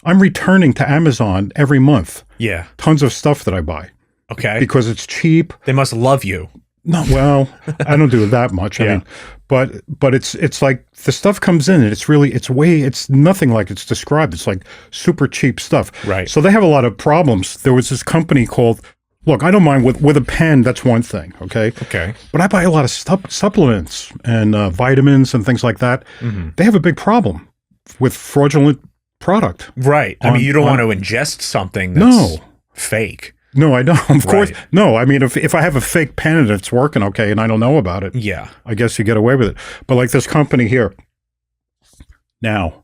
I'm returning to Amazon every month. Yeah. Tons of stuff that I buy. Okay. Because it's cheap. They must love you. No, well, I don't do it that much. I mean, but it's like the stuff comes in and it's nothing like it's described. It's like super cheap stuff. Right. So they have a lot of problems. There was this company called, look, I don't mind with a pen, that's one thing, okay? Okay. But I buy a lot of supplements and vitamins and things like that. Mm-hmm. They have a big problem with fraudulent product. Right. I mean, you don't want to ingest something that's fake. No, I don't. Of course. No, I mean, if I have a fake pen and it's working okay and I don't know about it, yeah, I guess you get away with it. But like this company here, now,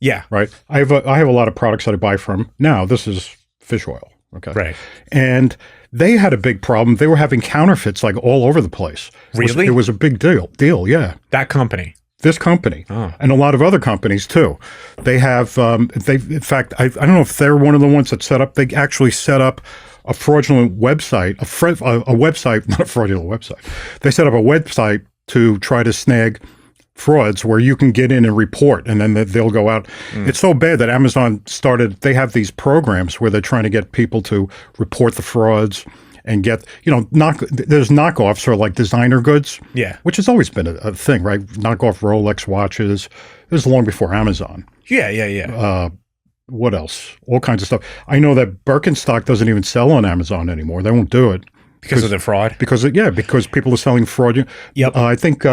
yeah, right? I have a lot of products that I buy from. Now, this is fish oil, okay? Right. And they had a big problem. They were having counterfeits like all over the place. Really? It was a big deal, yeah. That company. This company and a lot of other companies too. They have, in fact, I don't know if they're one of the ones that set up, they actually set up a fraudulent website, a website, not a fraudulent website. They set up a website to try to snag frauds where you can get in and report and then they'll go out. It's so bad that Amazon they have these programs where they're trying to get people to report the frauds and get, there's knockoffs or like designer goods. Yeah. Which has always been a thing, right? Knockoff Rolex watches. This is long before Amazon. Yeah. What else? All kinds of stuff. I know that Birkenstock doesn't even sell on Amazon anymore. They won't do it. Because of the fraud? Because people are selling fraud. Yep. I think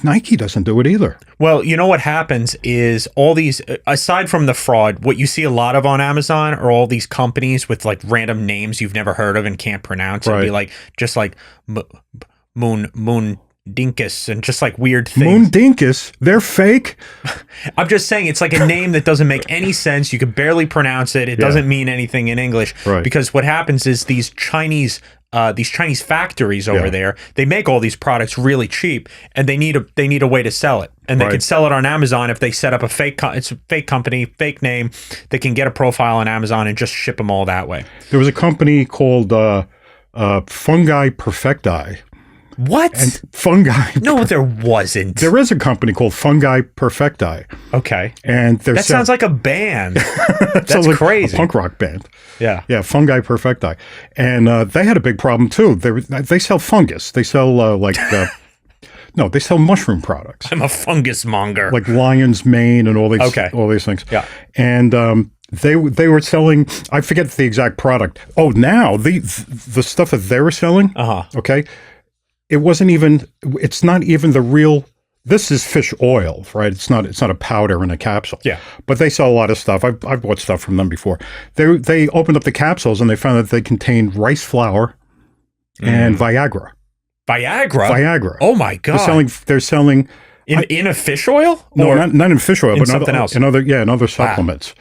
Nike doesn't do it either. Well, you know what happens is all these, aside from the fraud, what you see a lot of on Amazon are all these companies with like random names you've never heard of and can't pronounce. Right. And be like, just like Moon Dinkus and just like weird things. Moon Dinkus? They're fake? I'm just saying it's like a name that doesn't make any sense. You can barely pronounce it. It doesn't mean anything in English. Right. Because what happens is these Chinese factories over there, they make all these products really cheap and they need a way to sell it. And they can sell it on Amazon if they set up it's a fake company, fake name. They can get a profile on Amazon and just ship them all that way. There was a company called Fungi Perfecti. What? And fungi. No, there wasn't. There is a company called Fungi Perfecti. Okay. And that sounds like a band. That's like crazy. A punk rock band. Yeah. Yeah, Fungi Perfecti. And they had a big problem too. They sell fungus. They sell no, they sell mushroom products. I'm a fungus monger. Like lion's mane and all these things. Yeah. And they were selling, I forget the exact product. Oh, now the stuff that they were selling, okay, it's not even the real, this is fish oil, right? It's not a powder in a capsule. Yeah. But they sell a lot of stuff. I've bought stuff from them before. They opened up the capsules and they found that they contained rice flour and Viagra. Viagra? Oh my God. They're selling in a fish oil? No, not in fish oil, but something else. In other supplements.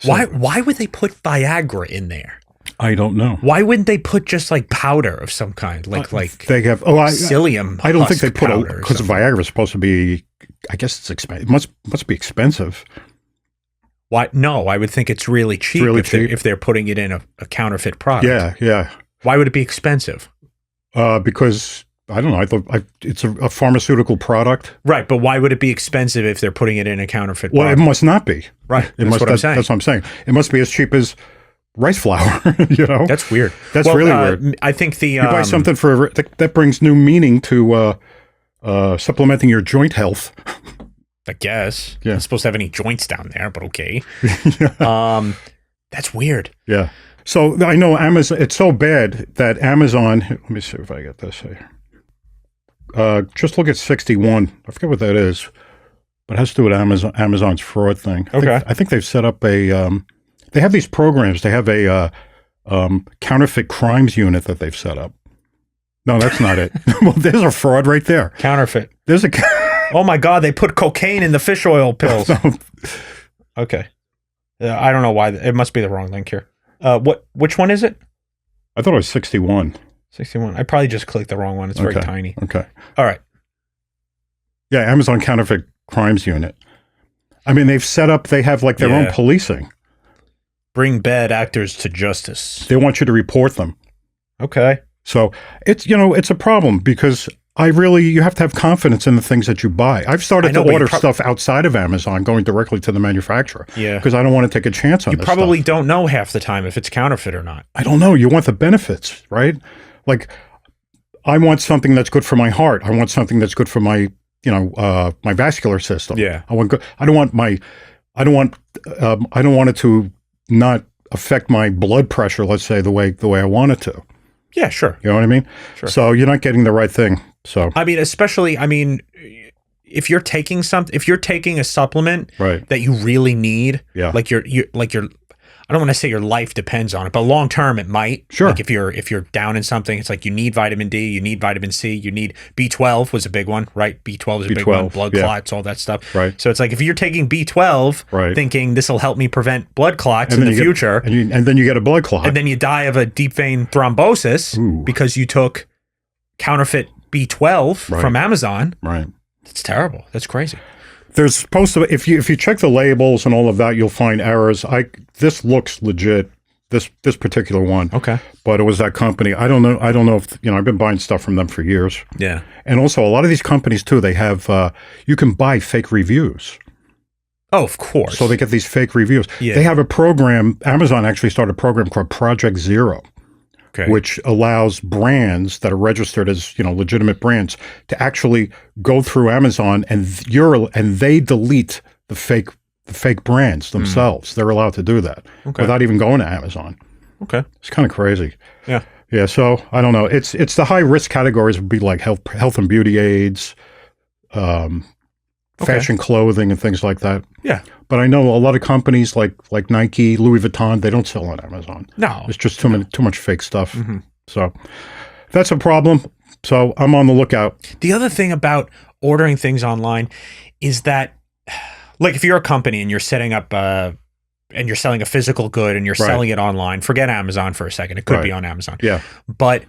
Wow. So, why would they put Viagra in there? I don't know. Why wouldn't they put just like powder of some kind, like they have? psyllium? I don't think they put because Viagra is supposed to be. I guess it's expensive. It must be expensive. Why? No, I would think it's really cheap. If they're putting it in a counterfeit product. Yeah. Why would it be expensive? Because I don't know. It's a pharmaceutical product, right? But why would it be expensive if they're putting it in a counterfeit product? Well, it must not be. Right. That's what I'm saying. That's what I'm saying. It must be as cheap as rice flour, That's weird. That's really weird. I think you buy something that brings new meaning to supplementing your joint health. I guess. Yeah. I'm supposed to have any joints down there, but okay. That's weird. Yeah. So I know Amazon. It's so bad that Amazon. Let me see if I get this here. Just look at 61. I forget what that is, but it has to do with Amazon's fraud thing. I think they've set up a. They have these programs. They have a counterfeit crimes unit that they've set up. No, that's not it. Well, there's a fraud right there. Counterfeit. There's a. Oh my God! They put cocaine in the fish oil pills. Okay. I don't know why. It must be the wrong link here. Which one is it? I thought it was 61. 61. I probably just clicked the wrong one. It's very tiny. Okay. All right. Yeah, Amazon Counterfeit Crimes Unit. I mean, they have like their own policing. Bring bad actors to justice. They want you to report them. Okay. So it's a problem because you have to have confidence in the things that you buy. I've started know, to but order stuff outside of Amazon, going directly to the manufacturer. Yeah. Because I don't want to take a chance on You this probably stuff. don't know half the time if it's counterfeit or not. I don't know. You want the benefits, right? Like, I want something that's good for my heart. I want something that's good for my, my vascular system. Yeah. I don't want it to not affect my blood pressure, let's say, the way I want it to. Yeah, sure. You know what I mean? Sure. So you're not getting the right thing. So I mean, especially, if you're taking a supplement right. that you really need, Yeah. like your I don't want to say your life depends on it, but long term it might. Sure. Like if you're down in something, it's like you need vitamin D, you need vitamin C, you need B12 was a big one, right? B12 is a big one, blood clots, all that stuff. Right. So it's like if you're taking B12, right. thinking this will help me prevent blood clots in the future, and then you get a blood clot, and then you die of a deep vein thrombosis because you took counterfeit B12 from Amazon. Right. It's terrible. That's crazy. There's supposed to, if you check the labels and all of that, you'll find errors. This looks legit. This particular one. Okay. But it was that company. I don't know if I've been buying stuff from them for years. Yeah. And also a lot of these companies too, they have you can buy fake reviews. Oh, of course. So they get these fake reviews. Yeah. They have a program. Amazon actually started a program called Project Zero. Okay. Which allows brands that are registered as legitimate brands to actually go through Amazon and they delete the fake brands themselves. They're allowed to do that without even going to Amazon. Okay, it's kind of crazy. Yeah, yeah. So I don't know. It's the high risk categories would be like health and beauty aids, fashion clothing, and things like that. Yeah. But I know a lot of companies like Nike, Louis Vuitton, they don't sell on Amazon. No. It's just too much fake stuff. Mm-hmm. So that's a problem. So I'm on the lookout. The other thing about ordering things online is that, like, if you're a company and you're setting up and you're selling a physical good and you're selling it online, forget Amazon for a second. It could be on Amazon. Yeah. But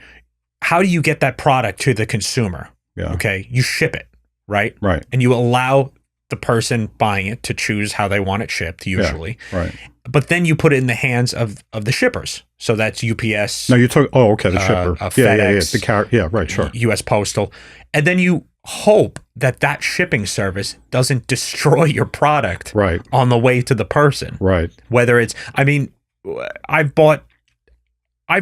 how do you get that product to the consumer? Yeah. Okay. You ship it, right? Right. And you allow the person buying it to choose how they want it shipped, usually. Yeah, right. But then you put it in the hands of the shippers. So that's UPS. No, you took. Oh, okay, the shipper. FedEx, yeah, right, sure. US Postal, and then you hope that shipping service doesn't destroy your product on the way to the person. Right. Whether it's, I've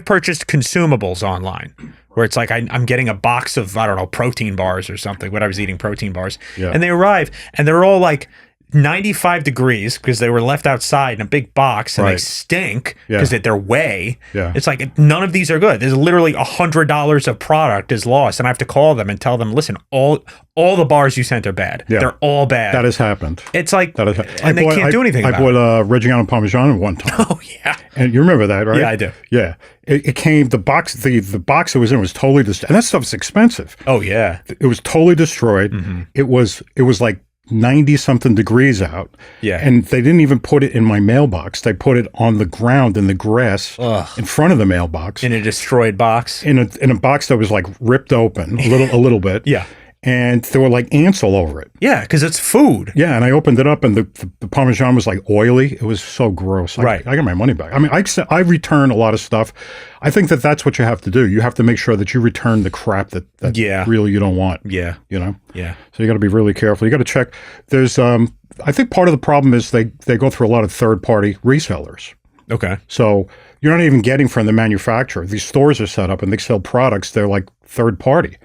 purchased consumables online where it's like I'm getting a box of, protein bars or something, when I was eating protein bars. Yeah. And they arrive and they're all like 95 degrees because they were left outside in a big box and they stink because they're whey. Yeah. It's like none of these are good. There's literally $100 of product is lost, and I have to call them and tell them, listen, all the bars you sent are bad. Yeah. They're all bad. That has happened. It's like, and they can't do anything about it. I bought Reggiano Parmesan one time. Oh yeah. And you remember that, right? Yeah, I do. Yeah. It came, the box it was in was totally destroyed. And that stuff's expensive. Oh yeah. It was totally destroyed. Mm-hmm. It was like 90 something degrees out. Yeah. And they didn't even put it in my mailbox. They put it on the ground in the grass in front of the mailbox. In a destroyed box? In a box that was like ripped open a little bit. Yeah. And there were like ants all over it. Yeah, because it's food. Yeah, and I opened it up and the Parmesan was like oily. It was so gross. I got my money back. I mean, I return a lot of stuff. I think that's what you have to do. You have to make sure that you return the crap that really you don't want. Yeah. Yeah. So you got to be really careful. You got to check. There's, I think part of the problem is they go through a lot of third-party resellers. Okay. So you're not even getting from the manufacturer. These stores are set up and they sell products. They're like third party,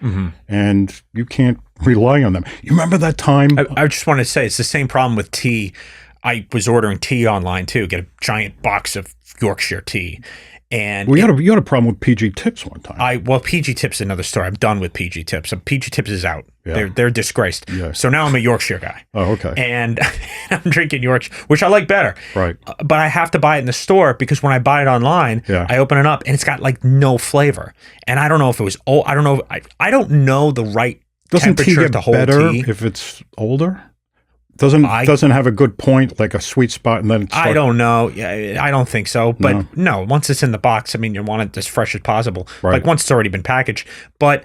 and you can't rely on them. You remember that time? I just want to say it's the same problem with tea. I was ordering tea online too. Get a giant box of Yorkshire tea. And you had a problem with PG Tips one time. PG Tips is another story. I'm done with PG Tips. PG Tips is out. Yeah. They're disgraced. Yeah. So now I'm a Yorkshire guy. Oh, okay. And I'm drinking Yorkshire, which I like better. Right. But I have to buy it in the store because when I buy it online, I open it up and it's got like no flavor. And I don't know if it was old. I don't know. I don't know the right temperature to hold better tea. If it's older? Doesn't have a good point, like a sweet spot, and then it's I don't know. Yeah, I don't think so. But no, once it's in the box, I mean, you want it as fresh as possible. Right. Like once it's already been packaged. But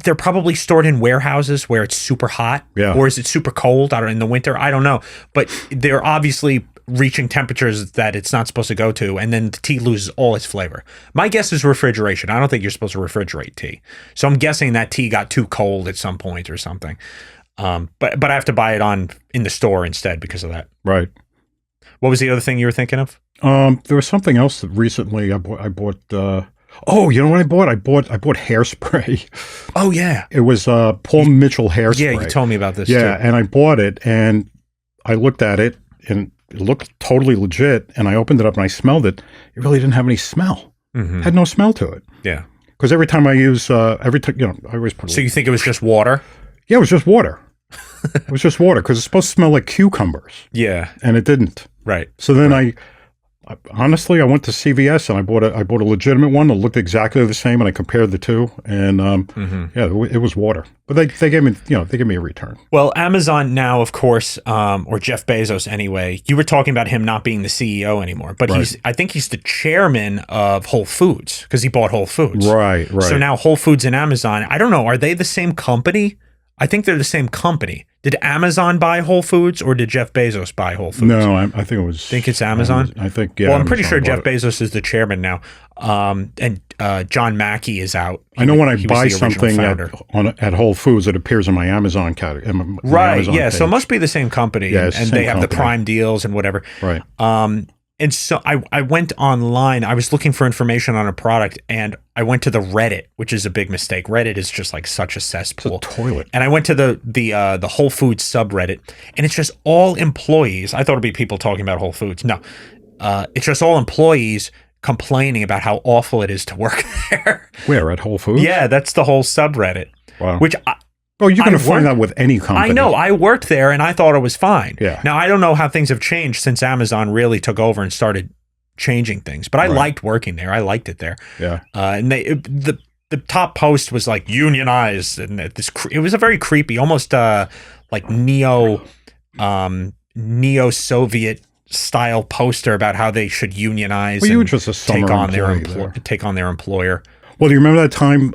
they're probably stored in warehouses where it's super hot. Yeah. Or is it super cold out in the winter? I don't know. But they're obviously reaching temperatures that it's not supposed to go to, and then the tea loses all its flavor. My guess is refrigeration. I don't think you're supposed to refrigerate tea. So I'm guessing that tea got too cold at some point or something. But I have to buy it in the store instead because of that. Right. What was the other thing you were thinking of? There was something else that recently I bought. Oh, you know what I bought? I bought hairspray. Oh yeah, it was Paul Mitchell hairspray. Yeah, you told me about this. Yeah, too. and I bought it, and I looked at it, and it looked totally legit. And I opened it up and I smelled it. It really didn't have any smell. Mm-hmm. It had no smell to it. Yeah, because every time I use I always put. So you think it was just water? Yeah, it was just water. It was just water because it's supposed to smell like cucumbers. Yeah, and it didn't. Right. So then I honestly went to CVS and I bought a legitimate one that looked exactly the same, and I compared the two, and yeah, it was water. But they gave me a return. Well, Amazon now, of course, or Jeff Bezos anyway. You were talking about him not being the CEO anymore, but right. I think he's the chairman of Whole Foods because he bought Whole Foods. Right. So now Whole Foods and Amazon, I don't know, are they the same company? I think they're the same company. Did Amazon buy Whole Foods or did Jeff Bezos buy Whole Foods? No, I think it was. Think it's Amazon? I think, yeah. Well, I'm pretty Amazon sure Jeff Bezos is the chairman now. And John Mackey is out. I know when I buy something at Whole Foods, it appears in my Amazon category. Right, Amazon yeah. page. So it must be the same company. Yeah, and they have the Prime deals and whatever. Right. And so I went online. I was looking for information on a product, and I went to the Reddit, which is a big mistake. Reddit is just like such a cesspool. It's a toilet. And I went to the Whole Foods subreddit, and it's just all employees. I thought it'd be people talking about Whole Foods. No, it's just all employees complaining about how awful it is to work there. Where, at Whole Foods? Yeah, that's the whole subreddit. Wow. Which Oh, you're going to find that with any company. I know. I worked there, and I thought it was fine. Yeah. Now, I don't know how things have changed since Amazon really took over and started changing things, but I liked working there. I liked it there. Yeah. And the top post was like unionized, and it was a very creepy, almost like neo-Soviet style poster about how they should unionize. Well, you were just a summer take on their employer. Well, do you remember that time?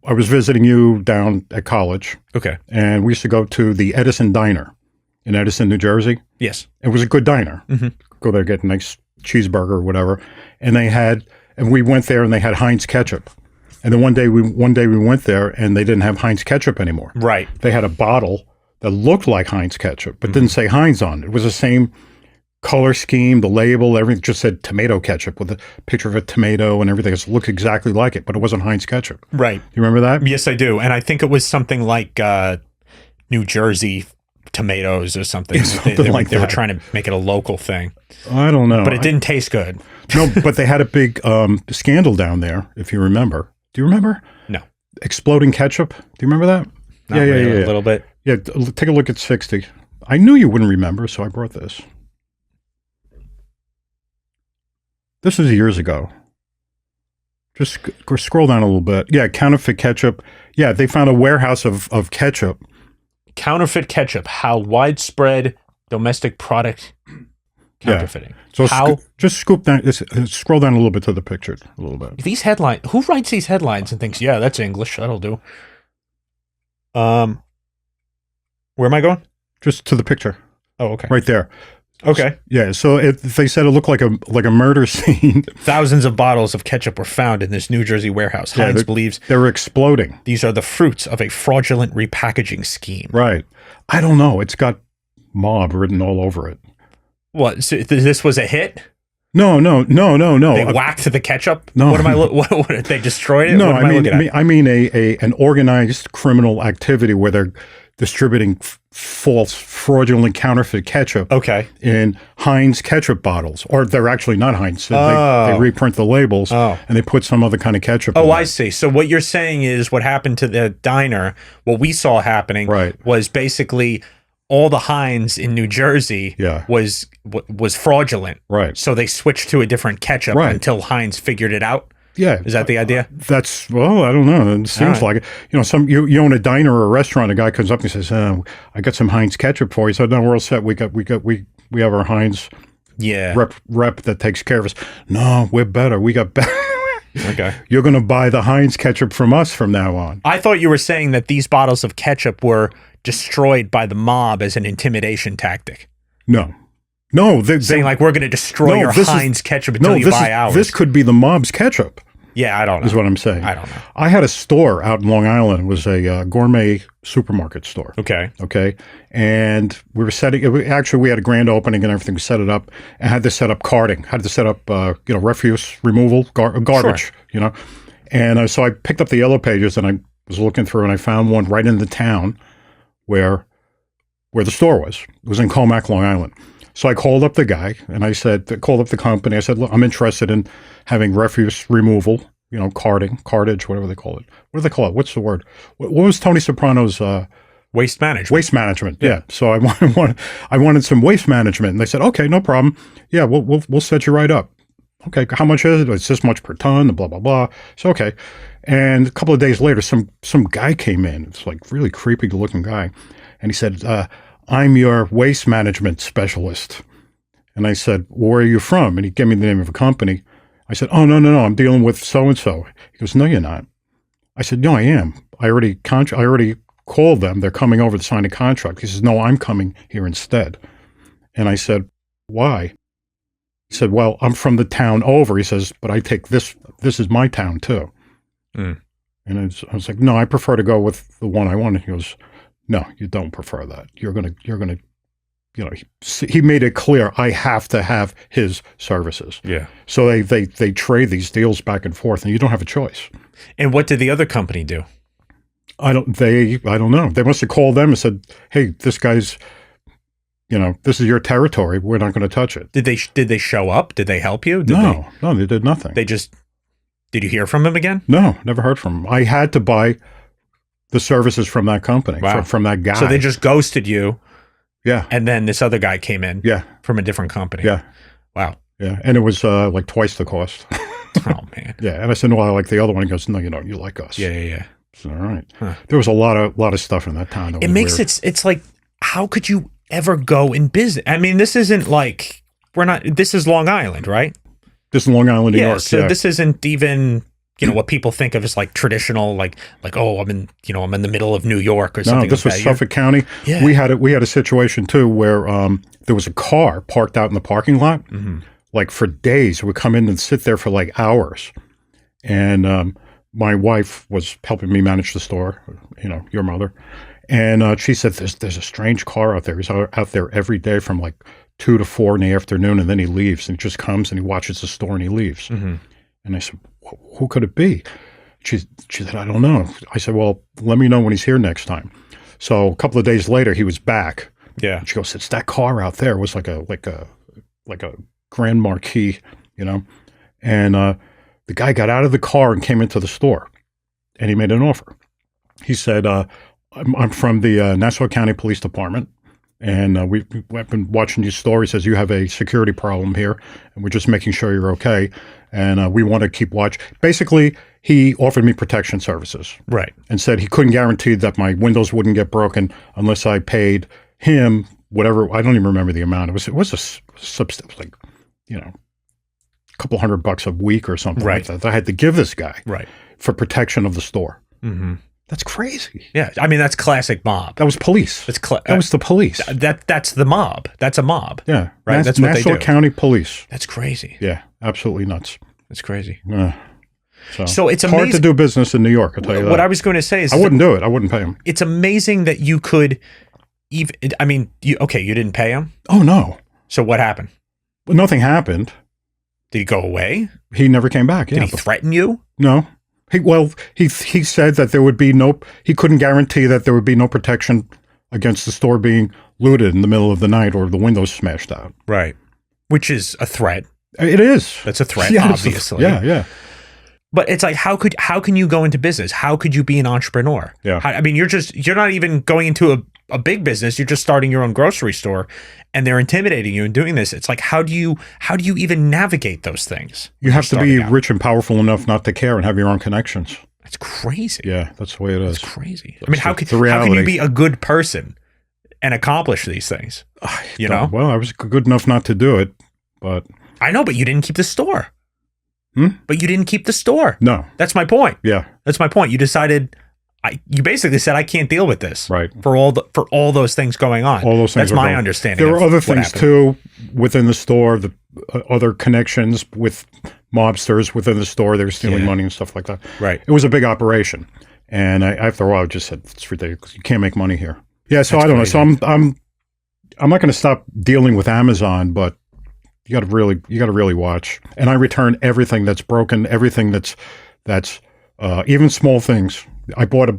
I was visiting you down at college. Okay. And we used to go to the Edison Diner in Edison, New Jersey. Yes. It was a good diner. Mm-hmm. Go there, get a nice cheeseburger or whatever. And we went there and they had Heinz ketchup. And then one day we went there and they didn't have Heinz ketchup anymore. Right. They had a bottle that looked like Heinz ketchup, but didn't say Heinz on it. It was the same color scheme, the label, everything just said tomato ketchup with a picture of a tomato and everything. It looked exactly like it, but it wasn't Heinz ketchup. Right. You remember that? Yes, I do. And I think it was something like New Jersey tomatoes or something. They were trying to make it a local thing. I don't know. But it didn't taste good. No, but they had a big scandal down there, if you remember. Do you remember? No. Exploding ketchup. Do you remember that? Not really, a little bit. Yeah, take a look at 60. I knew you wouldn't remember, so I brought this. This is years ago. Just scroll down a little bit. Yeah, counterfeit ketchup. Yeah, they found a warehouse of ketchup. Counterfeit ketchup. How widespread domestic product counterfeiting. Yeah. So just scroll down a little bit to the picture a little bit. These headlines. Who writes these headlines and thinks, yeah, that's English. That'll do. Where am I going? Just to the picture. Oh, okay. Right there. Okay. Yeah, so they said it looked like a murder scene. Thousands of bottles of ketchup were found in this New Jersey warehouse. Heinz believes they were exploding. These are the fruits of a fraudulent repackaging scheme. Right. I don't know. It's got mob written all over it. What? So this was a hit? No. They whacked the ketchup? No. What they destroyed it? No, I mean an organized criminal activity where they're distributing false, fraudulent, counterfeit ketchup. Okay. In Heinz ketchup bottles, or they're actually not Heinz. They reprint the labels and they put some other kind of ketchup. Oh, I see. So what you're saying is what happened to the diner? What we saw happening was basically all the Heinz in New Jersey was fraudulent. Right. So they switched to a different ketchup until Heinz figured it out. Yeah. Is that the idea? I don't know. It seems like it. You own a diner or a restaurant, a guy comes up and says, I got some Heinz ketchup for you. So no, we're all set. We have our Heinz rep that takes care of us. No, we're better. We got better. Okay. You're going to buy the Heinz ketchup from us from now on. I thought you were saying that these bottles of ketchup were destroyed by the mob as an intimidation tactic. No. No, saying like, we're going to destroy your Heinz ketchup until you buy ours. This could be the mob's ketchup. Yeah, I don't know. Is what I'm saying. I don't know. I had a store out in Long Island. It was a gourmet supermarket store. Okay. Okay. And we were actually, we had a grand opening and everything. We set it up and had to set up carting, had to set up, refuse removal, garbage, Sure. And so I picked up the Yellow Pages and I was looking through and I found one right in the town where the store was. It was in Comac, Long Island. So I called up the guy and called up the company. I said, look, I'm interested in having refuse removal, cartage, whatever they call it. What do they call it? What's the word? What was Tony Soprano's waste management? Waste management. Yeah. So I wanted some waste management, and they said, okay, no problem. Yeah, we'll set you right up. Okay, how much is it? It's this much per ton. Blah blah blah. So okay, and a couple of days later, some guy came in. It's like really creepy looking guy, and he said, I'm your waste management specialist. And I said, well, where are you from? And he gave me the name of a company. I said, oh, no, I'm dealing with so-and-so. He goes, no, you're not. I said, no, I am. I already called them. They're coming over to sign a contract. He says, no, I'm coming here instead. And I said, why? He said, well, I'm from the town over. He says, but I take this is my town too. Mm. And I was like, no, I prefer to go with the one I want. And he goes, no, you don't prefer that. You're gonna, he made it clear I have to have his services. Yeah. So they trade these deals back and forth, and you don't have a choice. And what did the other company do? I don't know. They must have called them and said, hey, this guy's, this is your territory. We're not going to touch it. Did they show up? Did they help you? No, they did nothing. Did you hear from him again? No, never heard from him. I had to buy the services from that company, from that guy. So they just ghosted you. Yeah. And then this other guy came in. Yeah. From a different company. Yeah. Wow. Yeah. And it was like twice the cost. Oh, man. Yeah. And I said, no, I like the other one. He goes, no, you don't. You like us. Yeah. So, all right. Huh. There was a lot of stuff in that town. It makes it's like, how could you ever go in business? I mean, this isn't like, this is Long Island, right? This is Long Island, New York. So this isn't even, what people think of as like traditional, like, oh, I'm in the middle of New York or something. No, this was Suffolk County. Yeah. We had a situation too where there was a car parked out in the parking lot, like for days. It would come in and sit there for like hours. And my wife was helping me manage the store, your mother. And she said, there's a strange car out there. He's out there every day from like 2 to 4 in the afternoon, and then he leaves and he just comes and he watches the store and he leaves. Mm-hmm. And I said, who could it be? She said, I don't know. I said, well, let me know when he's here next time. So a couple of days later, he was back. Yeah. She goes, it's that car out there. It was like a Grand Marquis, And the guy got out of the car and came into the store, and he made an offer. He said, I'm from the Nassau County Police Department, and we've been watching your store. He says, you have a security problem here, and we're just making sure you're okay. And we want to keep watch. Basically, he offered me protection services. Right. And said he couldn't guarantee that my windows wouldn't get broken unless I paid him whatever. I don't even remember the amount. It was like, a couple $100 a week or something like that I had to give this guy for protection of the store. Mm-hmm. That's crazy. Yeah. I mean, that's classic mob. That was police. That was the police. That's the mob. That's a mob. Yeah. Right. That's what Nassau they do. County Police. That's crazy. Yeah. Absolutely nuts. That's crazy. So it's hard to do business in New York, I'll tell you that. What I was going to say is... I wouldn't do it. I wouldn't pay him. It's amazing that you could even... I mean, you didn't pay him? Oh, no. So what happened? Well, nothing happened. Did he go away? He never came back. Did he threaten you? No. He said that there would be he couldn't guarantee that there would be no protection against the store being looted in the middle of the night or the windows smashed out. Right. Which is a threat. It is. That's a threat, obviously. Yeah. But it's like, how can you go into business? How could you be an entrepreneur? Yeah. I mean, you're not even going into a big business. You're just starting your own grocery store, and they're intimidating you and doing this. It's like, how do you even navigate those things? You have to be rich and powerful enough not to care and have your own connections. That's crazy. Yeah, that's the way it is. That's crazy. I mean, how can you be a good person and accomplish these things? Well, I was good enough not to do it, but I know, but you didn't keep the store. But you didn't keep the store. No. That's my point. Yeah. That's my point. You decided, you basically said I can't deal with this. Right. For all those things going on. All those things. That's my understanding. There were other things too within the store. The other connections with mobsters within the store. They were stealing money and stuff like that. Right. It was a big operation, and after a while, I just said it's ridiculous. You can't make money here. Yeah. So That's I don't crazy. know. So I'm not going to stop dealing with Amazon, but you got to really watch. And I return everything that's broken, everything that's even small things. I bought a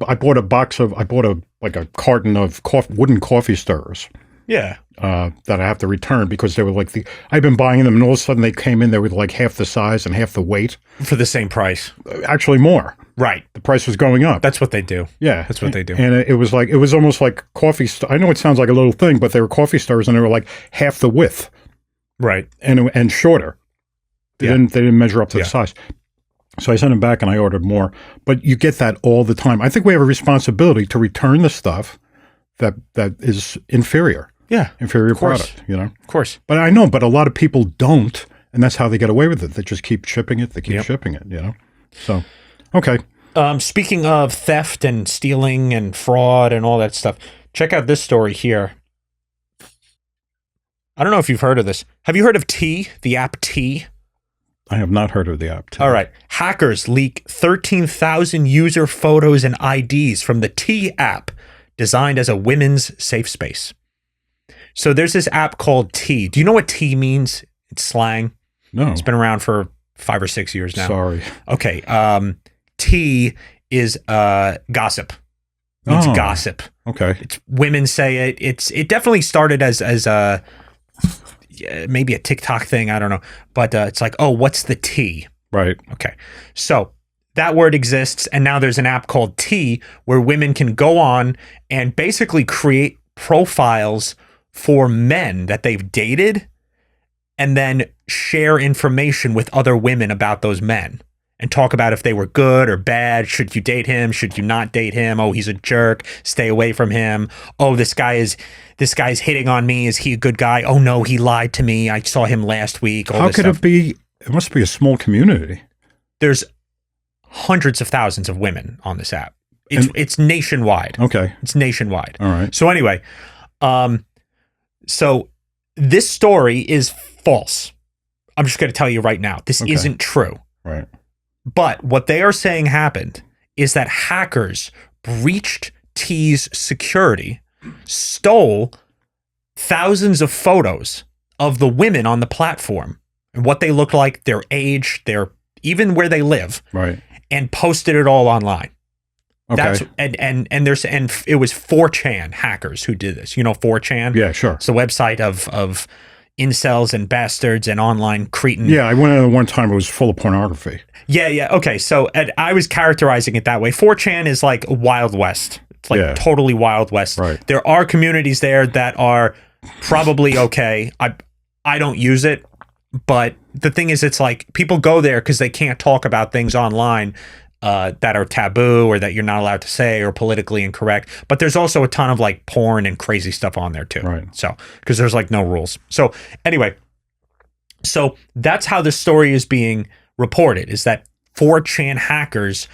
carton of wooden coffee stirrers. Yeah. That I have to return because they were I've been buying them and all of a sudden they came in, they were like half the size and half the weight. For the same price. Actually more. Right. The price was going up. That's what they do. Yeah. That's what they do. And it was almost like coffee. I know it sounds like a little thing, but they were coffee stirrers and they were like half the width. Right. And shorter. They didn't measure up to the size. So I sent them back and I ordered more. But you get that all the time. I think we have a responsibility to return the stuff that is inferior. Yeah. Inferior product, Of course. But I know, but a lot of people don't, and that's how they get away with it. They just keep shipping it. They keep shipping it, So, okay. Speaking of theft and stealing and fraud and all that stuff, check out this story here. I don't know if you've heard of this. Have you heard of T, the app T? I have not heard of the app T. All right. Hackers leak 13,000 user photos and IDs from the T app, designed as a women's safe space. So there's this app called T. Do you know what T means? It's slang. No. It's been around for 5 or 6 years now. Sorry. Okay. T is gossip. It means gossip. Okay. Women say it. It definitely started as maybe a TikTok thing. I don't know. But it's like, oh, what's the T? Right. Okay. So that word exists, and now there's an app called T where women can go on and basically create profiles for men that they've dated and then share information with other women about those men and talk about if they were good or bad. Should you date him? Should you not date him? Oh, he's a jerk. Stay away from him. Oh, this guy's hitting on me. Is he a good guy? Oh no, he lied to me. I saw him last week. How could it be? It must be a small community. There's hundreds of thousands of women on this app. It's nationwide. Okay. It's nationwide. All right. So anyway, so this story is false. I'm just going to tell you right now. This isn't true. Right. But what they are saying happened is that hackers breached T's security, stole thousands of photos of the women on the platform and what they look like, their age, even where they live, right, and posted it all online. Okay. That's and it was 4chan hackers who did this. You know 4chan? Yeah, sure. It's a website of incels and bastards and online cretin. Yeah, I went in at one time. It was full of pornography. Yeah. Okay, so I was characterizing it that way. 4chan is like Wild West. It's like totally Wild West. Right. There are communities there that are probably okay. I don't use it, but the thing is, it's like people go there because they can't talk about things online that are taboo or that you're not allowed to say or politically incorrect. But there's also a ton of like porn and crazy stuff on there too. Right. So because there's like no rules. So anyway, so that's how the story is being reported, is that 4chan hackers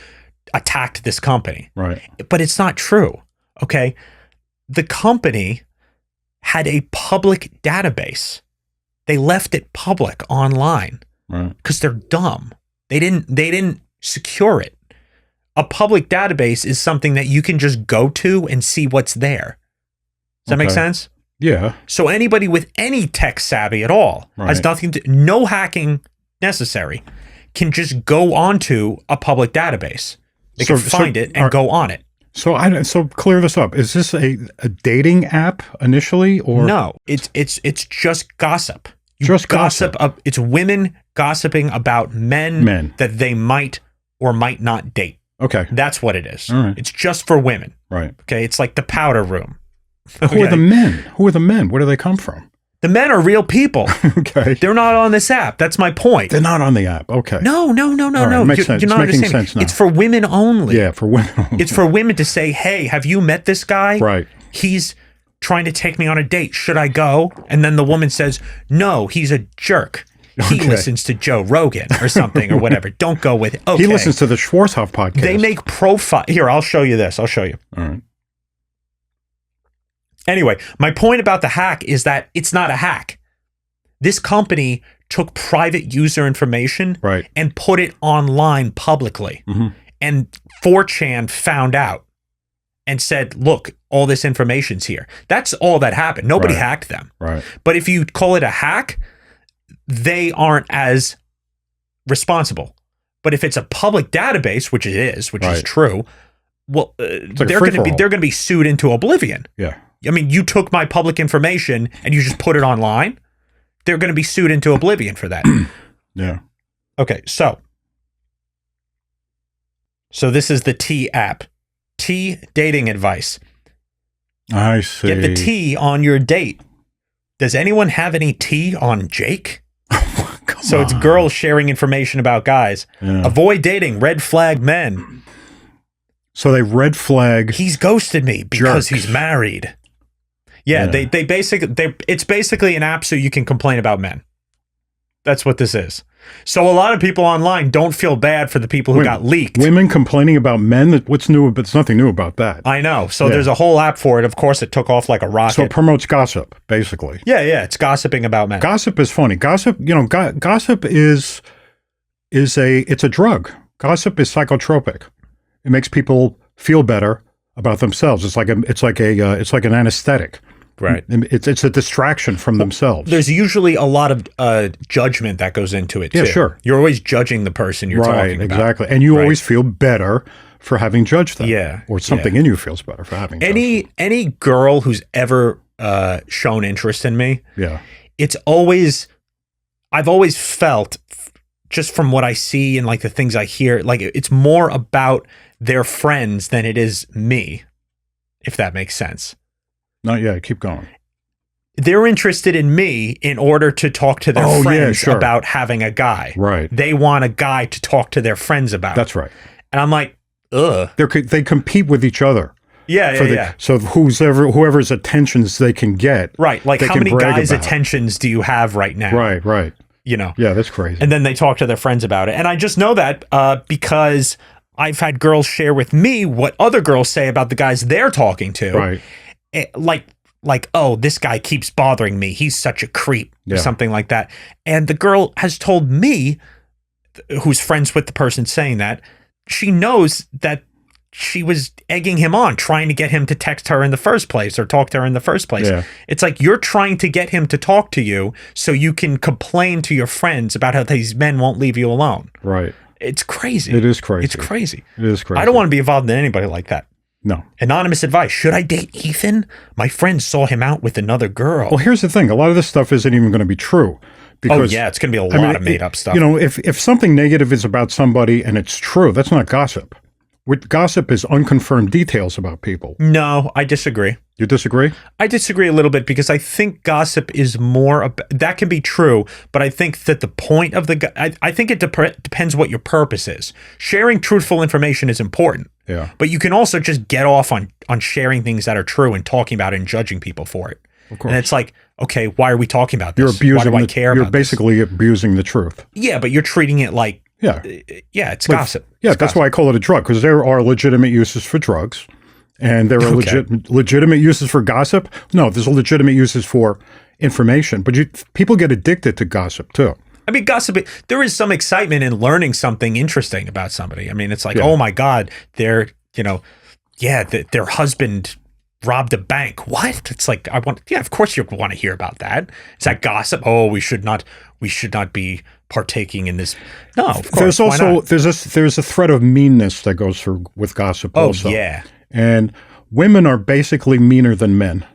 attacked this company. Right. But it's not true. Okay. The company had a public database. They left it public online because they're dumb. They didn't secure it. A public database is something that you can just go to and see what's there. Does that make sense? Yeah. So anybody with any tech savvy at all has no hacking necessary, can just go onto a public database. They can find it and go on it. So clear this up. Is this a dating app initially, or no? It's just gossip. Gossip. It's women gossiping about men that they might or might not date. Okay. That's what it is. All right. It's just for women. Right. Okay. It's like the powder room. Who are the men? Who are the men? Where do they come from? The men are real people. Okay. They're not on this app. That's my point. They're not on the app. Okay. No. Right. Makes sense. You're not it's making understanding. sense now. It's for women only. Yeah, for women only. It's for women to say, hey, have you met this guy? Right. He's trying to take me on a date. Should I go? And then the woman says, no, he's a jerk. He listens to Joe Rogan or something or whatever. Don't go with it. Okay. He listens to the Schwarzhoff podcast. They make profile. Here, I'll show you this. I'll show you. All right. Anyway, my point about the hack is that it's not a hack. This company took private user information Right. and put it online publicly. Mm-hmm. And 4chan found out and said, look, all this information's here. That's all that happened. Nobody Right. hacked them. Right. But if you call it a hack, they aren't as responsible. But if it's a public database, which it is, which is Right. true, well, like a they're going free-for-all. to be sued into oblivion. Yeah. I mean, you took my public information and you just put it online. They're going to be sued into oblivion for that. Yeah. Okay, so this is the T app. T dating advice. I see. Get the T on your date. Does anyone have any T on Jake? Come So it's on. girls sharing information about guys. Yeah. Avoid dating red flag men. So they red flag. He's ghosted me because Jerks. he's married. Yeah, Yeah. they basically it's basically an app so you can complain about men. That's what this is. So a lot of people online don't feel bad for the people who got leaked. Women complaining about men. What's new? But there's nothing new about that. I know. So Yeah. there's a whole app for it. Of course, it took off like a rocket. So it promotes gossip, basically. yeah, it's gossiping about men. Gossip is funny. Gossip, gossip is it's a drug. Gossip is psychotropic. It makes people feel better about themselves. It's like an anesthetic. Right. It's a distraction from themselves. There's usually a lot of judgment that goes into it, too. Yeah, sure. You're always judging the person you're talking about. Exactly. And you Right. always feel better for having judged them. Yeah, Or something in you feels better for having judged them. Any girl who's ever shown interest in me, Yeah. I've always felt, just from what I see and like the things I hear, like it's more about their friends than it is me, if that makes sense. Not yet. Keep going. They're interested in me in order to talk to their friends sure. about having a guy. Right. They want a guy to talk to their friends about. That's right. And I'm like, ugh. They compete with each other. Yeah. So whoever's attentions they can get. Right. Like, they how can many brag guys' about. attentions do you have right now? Right. You know? Yeah, that's crazy. And then they talk to their friends about it. And I just know that because I've had girls share with me what other girls say about the guys they're talking to. Right. Like, oh, this guy keeps bothering me. He's such a creep or Yeah. something like that. And the girl has told me, who's friends with the person saying that, she knows that she was egging him on, trying to get him to text her in the first place or talk to her in the first place. Yeah. It's like you're trying to get him to talk to you so you can complain to your friends about how these men won't leave you alone. Right. It's crazy. It is crazy. It's crazy. It is crazy. I don't want to be involved in anybody like that. No. Anonymous advice. Should I date Ethan? My friend saw him out with another girl. Well, here's the thing. A lot of this stuff isn't even going to be true. Because, it's going to be a lot of made up stuff. If something negative is about somebody and it's true, that's not gossip. Gossip is unconfirmed details about people. No, I disagree. You disagree? I disagree a little bit because I think gossip is more that can be true, but I think that the point of I think it depends what your purpose is. Sharing truthful information is important. Yeah. But you can also just get off on sharing things that are true and talking about it and judging people for it. Of course. And it's like, okay, why are we talking about You're this? abusing Why do I care You're about this? basically abusing the truth. Yeah, but you're treating it like Yeah. it's gossip. Yeah, It's that's gossip. why I call it a drug, because there are legitimate uses for drugs and there are legitimate uses for gossip. No, there's legitimate uses for information, but people get addicted to gossip too. I mean, gossip, there is some excitement in learning something interesting about somebody. I mean, it's like, Yeah. oh my God, their husband robbed a bank. What? It's like, of course you want to hear about that. Is that gossip? Oh, we should not be partaking in this. No, of course. There's also there's a thread of meanness that goes with gossip. Oh, also. yeah. And women are basically meaner than men.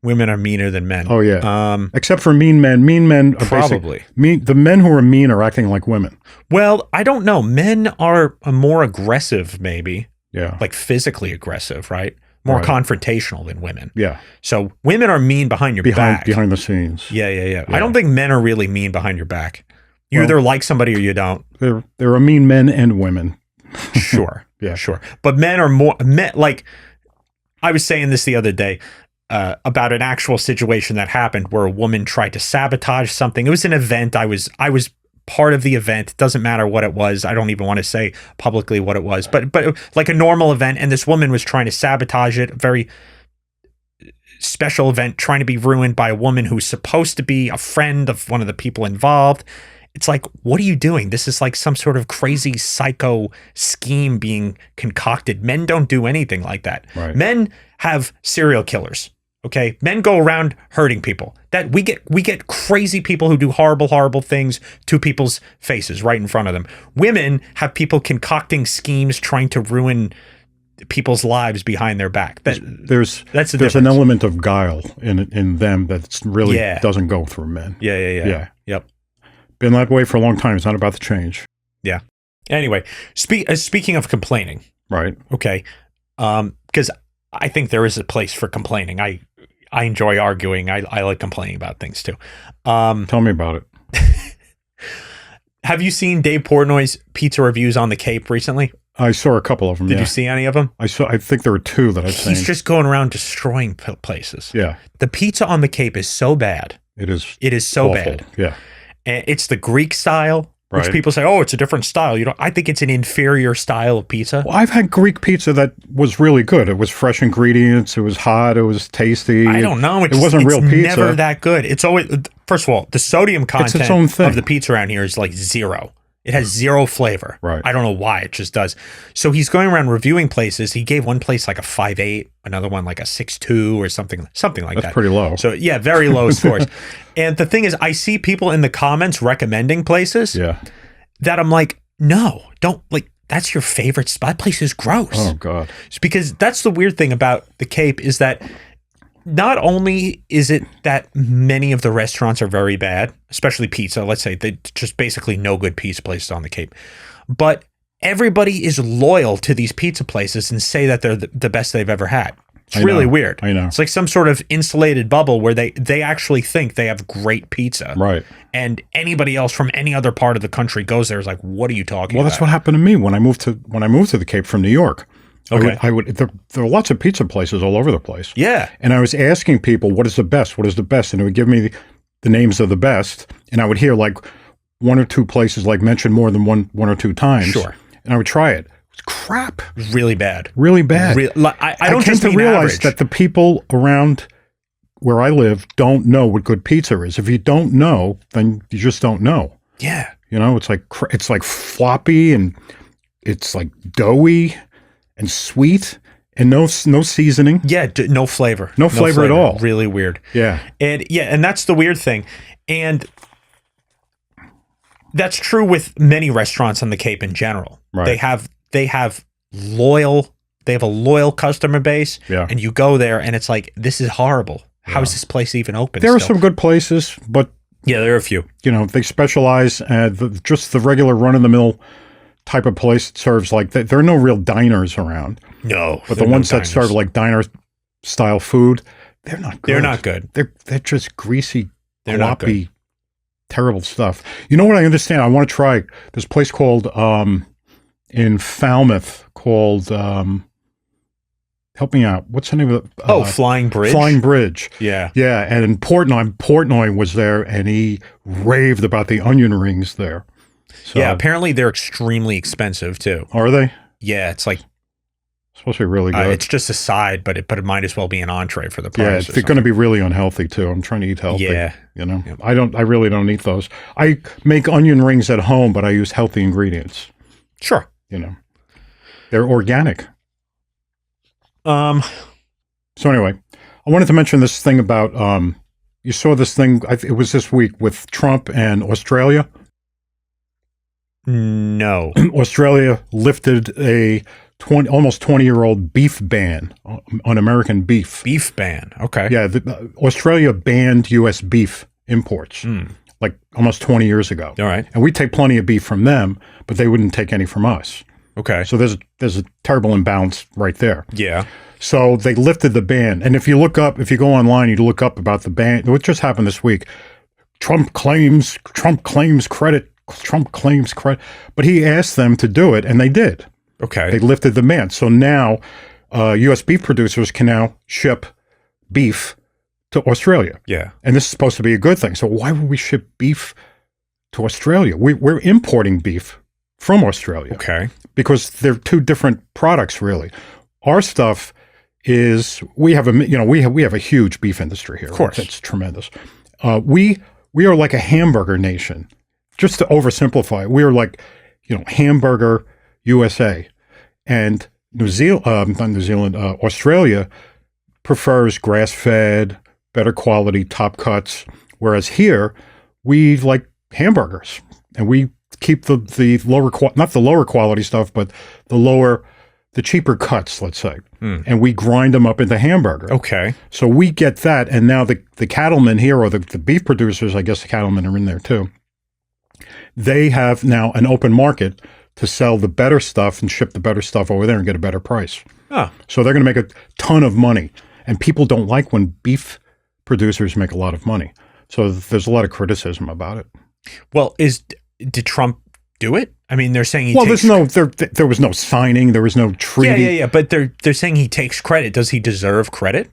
Women are meaner than men. Oh yeah. Except for mean men. Mean men are Probably. the men who are mean are acting like women. Well, I don't know. Men are more aggressive, maybe. Yeah. Like physically aggressive, right? More Right. confrontational than women. Yeah. So women are mean behind your back. Behind the scenes. Yeah. I don't think men are really mean behind your back. You Well- either like somebody or you don't. There are mean men and women. Sure. Yeah. Sure. But men are more like I was saying this the other day. about an actual situation that happened where a woman tried to sabotage something. It was an event. I was part of the event. It doesn't matter what it was. I don't even want to say publicly what it was, but like a normal event. And this woman was trying to sabotage it. A very special event trying to be ruined by a woman who's supposed to be a friend of one of the people involved. It's like, what are you doing? This is like some sort of crazy psycho scheme being concocted. Men don't do anything like that. Right. Men have serial killers. Okay. Men go around hurting people. That we get crazy people who do horrible, horrible things to people's faces right in front of them. Women have people concocting schemes trying to ruin people's lives behind their back. There's difference. an element of guile in them that really doesn't go through men. Yeah. Yep. Been that way for a long time. It's not about to change. Yeah. Anyway, speaking of complaining, right? Okay, because I think there is a place for complaining. I enjoy arguing. I like complaining about things too. Tell me about it. Have you seen Dave Portnoy's pizza reviews on the Cape recently? I saw a couple of them. Did you see any of them? I think there were two that I've seen. He's just going around destroying places. Yeah. The pizza on the Cape is so bad. It is. It is so awful. bad. Yeah. And it's the Greek style, which people say, oh, it's a different style. I think it's an inferior style of pizza. Well, I've had Greek pizza that was really good. It was fresh ingredients. It was hot. It was tasty. I don't know. It wasn't real pizza. It's never that good. It's always, first of all, the sodium content its own thing. of the pizza around here is like 0. It has 0 flavor. Right. I don't know why. It just does. So he's going around reviewing places. He gave one place like a 5.8, another one like a 6.2 or something like that. That's pretty low. So yeah, very low scores. And the thing is, I see people in the comments recommending places that I'm like, no, don't, like, that's your favorite spot. That place is gross. Oh God. It's because that's the weird thing about the Cape is that not only is it that many of the restaurants are very bad, especially pizza, let's say they just basically no good pizza places on the Cape, but everybody is loyal to these pizza places and say that they're the best they've ever had. It's really weird. I know. It's like some sort of insulated bubble where they actually think they have great pizza. Right. And anybody else from any other part of the country goes there is like, what are you talking about? Well, that's what happened to me when I moved to the Cape from New York. Okay. There were lots of pizza places all over the place. Yeah. And I was asking people, what is the best? What is the best? And it would give me the names of the best. And I would hear like one or two places like mentioned more than one or two times. Sure. And I would try it. It's crap. Really bad. Really bad. I don't came just to mean realize average. that the people around where I live don't know what good pizza is. If you don't know, then you just don't know. Yeah. It's like floppy and it's like doughy and sweet and no seasoning. Yeah, no flavor. No flavor at all. Really weird. Yeah. And that's the weird thing. And that's true with many restaurants on the Cape in general. Right. They have a loyal customer base. Yeah. And you go there and it's like, this is horrible. How is this place even open? There are some good places, but yeah, there are a few. They specialize just the regular run-of-the-mill type of place that serves like there are no real diners around. No, but the ones that serve like diner style food, they're not good. They're not good. They're just greasy, they're gloppy, terrible stuff. You know what I understand? I want to try this place called in Falmouth called help me out. What's the name of it? Flying Bridge. Flying Bridge. Yeah. Yeah. And in Portnoy was there and he raved about the onion rings there. So, yeah, apparently they're extremely expensive too. Are they? Yeah, it's like supposed to be really good. It's just a side, but it might as well be an entree for the price. Yeah, it's going to be really unhealthy too. I'm trying to eat healthy. Yeah, I really don't eat those. I make onion rings at home, but I use healthy ingredients. Sure, they're organic. So anyway, I wanted to mention this thing about you saw this thing. It was this week with Trump and Australia. No. Australia lifted a almost 20-year-old beef ban on American beef. Beef ban. Okay. Yeah. Australia banned U.S. beef imports like almost 20 years ago. All right. And we take plenty of beef from them, but they wouldn't take any from us. Okay. So there's a terrible imbalance right there. Yeah. So they lifted the ban. And if you go online, you look up about the ban. What just happened this week? Trump claims credit. But he asked them to do it, and they did. Okay. They lifted the ban. So now U.S. beef producers can now ship beef to Australia. Yeah. And this is supposed to be a good thing. So why would we ship beef to Australia? We're importing beef from Australia. Okay. Because they're two different products, really. Our stuff is we have a huge beef industry here. Of course. It's tremendous. We are like a hamburger nation. Just to oversimplify, we are like, hamburger USA, and Australia prefers grass-fed, better quality, top cuts. Whereas here, we like hamburgers, and we keep the lower, not the lower quality stuff, but the cheaper cuts, let's say, and we grind them up into hamburger. Okay. So we get that, and now the cattlemen here, or the beef producers, I guess the cattlemen are in there too, they have now an open market to sell the better stuff and ship the better stuff over there and get a better price. Oh. So they're going to make a ton of money, and people don't like when beef producers make a lot of money. So there's a lot of criticism about it. Well, did Trump do it? I mean, they're saying there was no signing, there was no treaty. Yeah. But they're saying he takes credit. Does he deserve credit?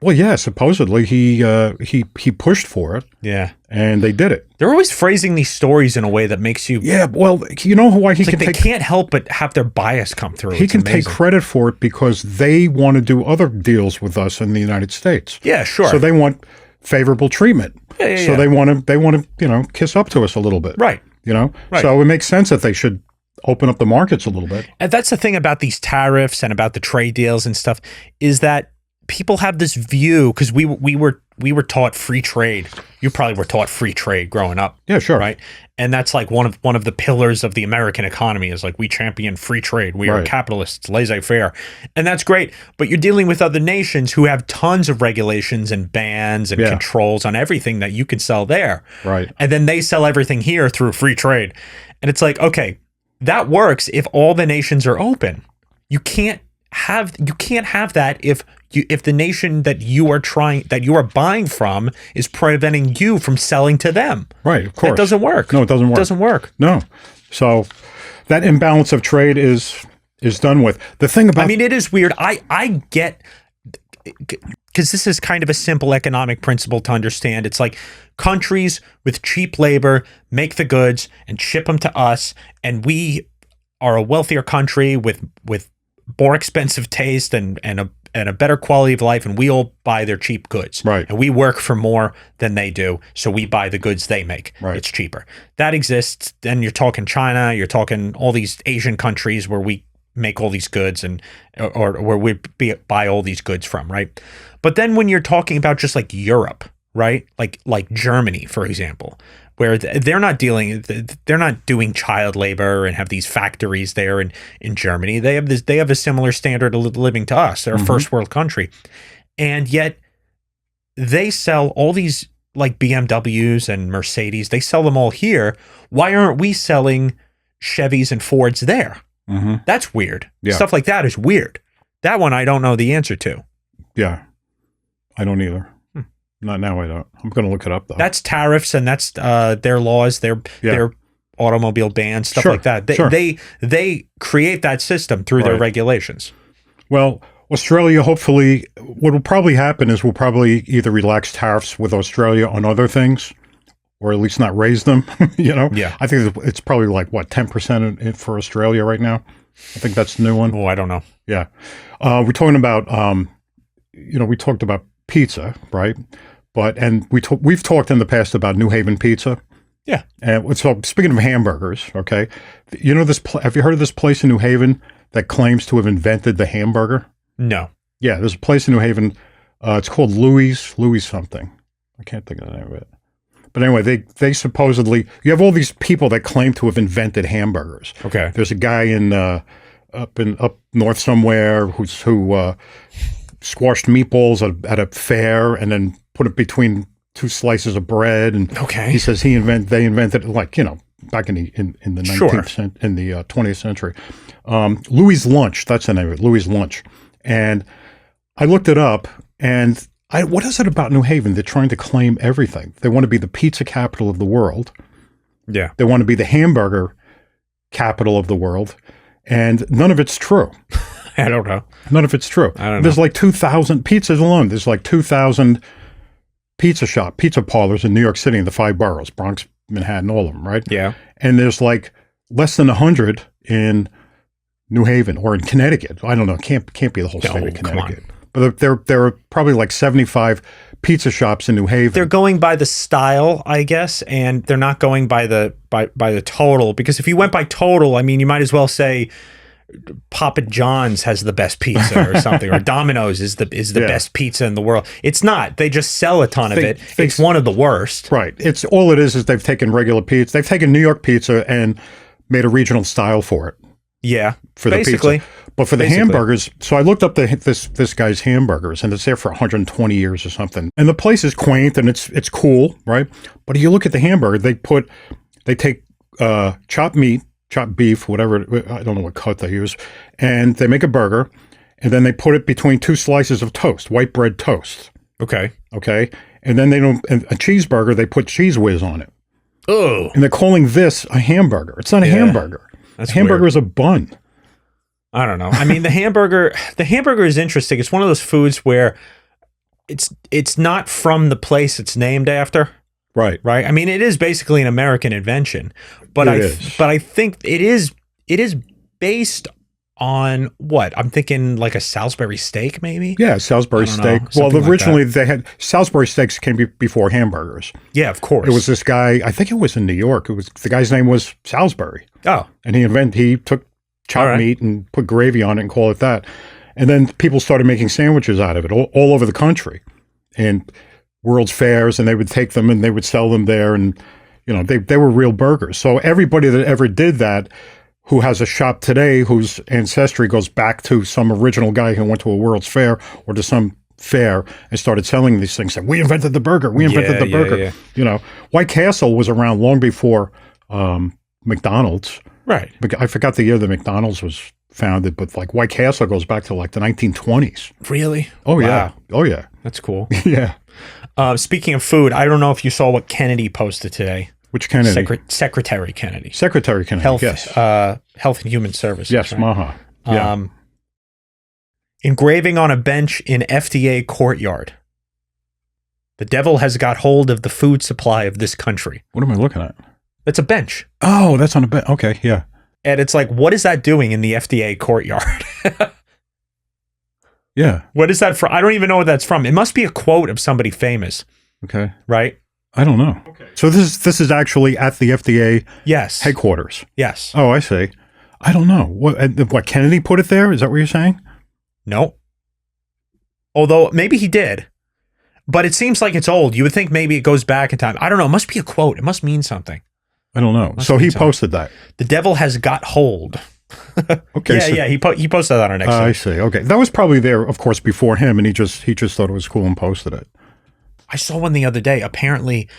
Well, yeah, supposedly he pushed for it. Yeah. And they did it. They're always phrasing these stories in a way that makes you... Yeah, well, you know why he can they can't help but have their bias come through. He can take credit for it because they want to do other deals with us in the United States. Yeah, sure. So they want favorable treatment. Yeah. So they want to kiss up to us a little bit. Right. Right. So it makes sense that they should open up the markets a little bit. And that's the thing about these tariffs and about the trade deals and stuff, is that people have this view, because we were taught free trade. You probably were taught free trade growing up. Yeah, sure. Right. And that's like one of the pillars of the American economy, is like, we champion free trade. We are capitalists, laissez-faire. And that's great. But you're dealing with other nations who have tons of regulations and bans and controls on everything that you can sell there. Right. And then they sell everything here through free trade. And it's like, okay, that works if all the nations are open. You can't have that if the nation that you are buying from is preventing you from selling to them. Right, of course. That doesn't work. No, it doesn't work. It doesn't work. No. So that imbalance of trade is done with. The thing about... I mean, it is weird. I get... Because this is kind of a simple economic principle to understand. It's like countries with cheap labor make the goods and ship them to us, and we are a wealthier country with more expensive taste and a better quality of life, and we all buy their cheap goods. Right. And we work for more than they do, so we buy the goods they make. Right. It's cheaper. That exists. Then you're talking China, you're talking all these Asian countries where we make all these goods or where we buy all these goods from, right? But then when you're talking about just like Europe, right? Like Germany, for example, where they're not doing child labor and have these factories there in Germany. They have a similar standard of living to us. They're a first world country. And yet they sell all these like BMWs and Mercedes. They sell them all here. Why aren't we selling Chevys and Fords there? Mm-hmm. That's weird. Yeah. Stuff like that is weird. That one I don't know the answer to. Yeah, I don't either. Not now. I don't. I'm going to look it up though. That's tariffs, and that's their laws, their automobile bans, stuff like that. They create that system through their regulations. Well, Australia, hopefully, what will probably happen is we'll probably either relax tariffs with Australia on other things, or at least not raise them. Yeah. I think it's probably like what 10% for Australia right now. I think that's the new one. Oh, I don't know. Yeah, we're talking about we talked about pizza, right? And we've talked in the past about New Haven pizza. Yeah. And so speaking of hamburgers, okay, have you heard of this place in New Haven that claims to have invented the hamburger? No. Yeah, there's a place in New Haven. It's called Louis something. I can't think of the name of it. But anyway, they supposedly, you have all these people that claim to have invented hamburgers. Okay. There's a guy up north somewhere who squashed meatballs at a fair and then put it between two slices of bread. And he says they invented it back in the 19th in the 20th century. Louis Lunch, that's the name of it, Louis Lunch. And I looked it up, and what is it about New Haven? They're trying to claim everything. They want to be the pizza capital of the world. Yeah. They want to be the hamburger capital of the world. And none of it's true. I don't know. None of it's true. I don't know. There's like 2,000 pizzas alone. There's like 2,000 pizza parlors in New York City in the 5 boroughs, Bronx, Manhattan, all of them, right? Yeah. And there's like less than 100 in New Haven or in Connecticut. I don't know. Can't be the whole state of Connecticut. But there are probably like 75 pizza shops in New Haven. They're going by the style, I guess, and they're not going by the total. Because if you went by total, I mean, you might as well say Papa John's has the best pizza or something, or Domino's is the best pizza in the world. It's not. They just sell a ton of it. It's one of the worst. Right. It's all it is they've taken regular pizza. They've taken New York pizza and made a regional style for it. Yeah, for the basically. pizza. But for the hamburgers, so I looked up this guy's hamburgers, and it's there for 120 years or something. And the place is quaint and it's cool, right? But if you look at the hamburger, they take chopped meat, chopped beef, whatever, I don't know what cut they use, and they make a burger, and then they put it between 2 slices of toast, white bread toast. Okay. And then a cheeseburger, they put Cheese Whiz on it. Oh. And they're calling this a hamburger. It's not a hamburger. That's a hamburger is a bun. I don't know. I mean, the hamburger is interesting. It's one of those foods where it's not from the place it's named after. Right. I mean, it is basically an American invention, but I think it is based on what? I'm thinking like a Salisbury steak, maybe? Yeah, Salisbury steak. Well, originally they had Salisbury steaks came before hamburgers. Yeah, of course. It was this guy, I think it was in New York. The guy's name was Salisbury. Oh. And he took chopped meat and put gravy on it and called it that. And then people started making sandwiches out of it all over the country and World's Fairs, and they would take them and they would sell them there. And, they were real burgers. So everybody that ever did that who has a shop today whose ancestry goes back to some original guy who went to a World's Fair or to some fair and started selling these things. Like, we invented the burger. We invented the burger. Yeah. White Castle was around long before McDonald's. Right. I forgot the year that McDonald's was founded, but like White Castle goes back to like the 1920s. Really? Oh, yeah. Wow. Oh, yeah. That's cool. Yeah. Speaking of food, I don't know if you saw what Kennedy posted today. Which Kennedy? Secretary Kennedy. Secretary Kennedy, yes. Health and Human Services. Yes, right? Yeah. Engraving on a bench in FDA courtyard. The devil has got hold of the food supply of this country. What am I looking at? It's a bench. Oh, that's on a bench. Okay, yeah. And it's like, what is that doing in the FDA courtyard? Yeah. What is that from? I don't even know what that's from. It must be a quote of somebody famous. Okay. Right? I don't know. Okay. So this is actually at the FDA headquarters. Yes. Oh, I see. I don't know. What Kennedy put it there? Is that what you're saying? No. Although maybe he did. But it seems like it's old. You would think maybe it goes back in time. I don't know. It must be a quote. It must mean something. I don't know. So he posted that. The devil has got hold. Okay. Yeah. He posted that on our next I see. Okay. That was probably there, of course, before him, and he just thought it was cool and posted it. I saw one the other day. Apparently,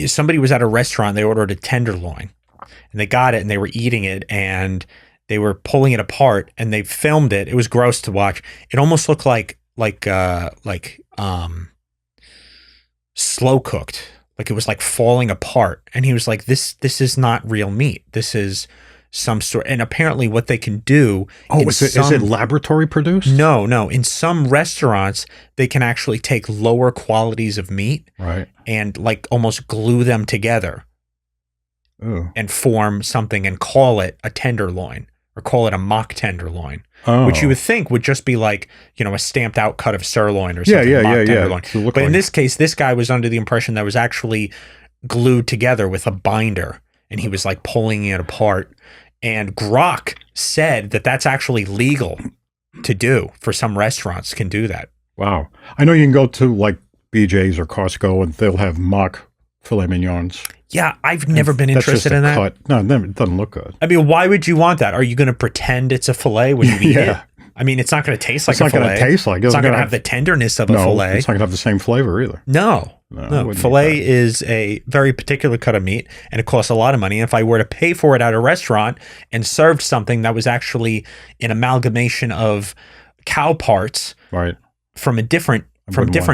somebody was at a restaurant. They ordered a tenderloin, and they got it, and they were eating it, and they were pulling it apart, and they filmed it. It was gross to watch. It almost looked like slow cooked. Like it was like falling apart. And he was like, this is not real meat. This is some sort. And apparently what they can do. Oh, is it laboratory produced? No. In some restaurants, they can actually take lower qualities of meat. Right. And like almost glue them together. Oh. And form something and call it a tenderloin or call it a mock tenderloin. Oh. Which you would think would just be like, a stamped out cut of sirloin or something. Yeah. But in this case, this guy was under the impression that was actually glued together with a binder, and he was like pulling it apart. And Grok said that that's actually legal to do. For some restaurants can do that. Wow. I know you can go to like BJ's or Costco and they'll have mock filet mignons. Yeah, I've never been interested in that. Cut. No, it doesn't look good. I mean, why would you want that? Are you going to pretend it's a filet when you eat it? I mean, it's not going to taste like a filet. It's not going to taste like it. It's not going to have the tenderness of a filet. It's not going to have the same flavor either. No. Filet is a very particular cut of meat, and it costs a lot of money. And if I were to pay for it at a restaurant and served something that was actually an amalgamation of cow parts from different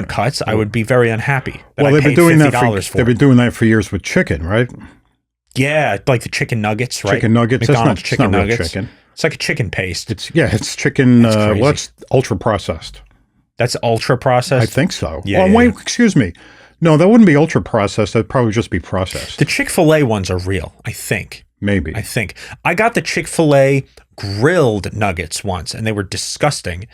cuts, I would be very unhappy. Well, they've been doing that they've been doing that for years with chicken, right? Yeah, like the chicken nuggets, right? Chicken nuggets. McDonald's chicken nuggets. Chicken. It's like a chicken paste. It's chicken. That's crazy. Well, it's ultra processed. It's chicken. crazy. Well, it's ultra processed. That's ultra I processed. think so. Yeah, Oh, yeah, wait, yeah. excuse me. No, that wouldn't be ultra processed. That'd probably just be processed. The Chick-fil-A ones are real, I think. Maybe. I got the Chick-fil-A grilled nuggets once, and they were disgusting.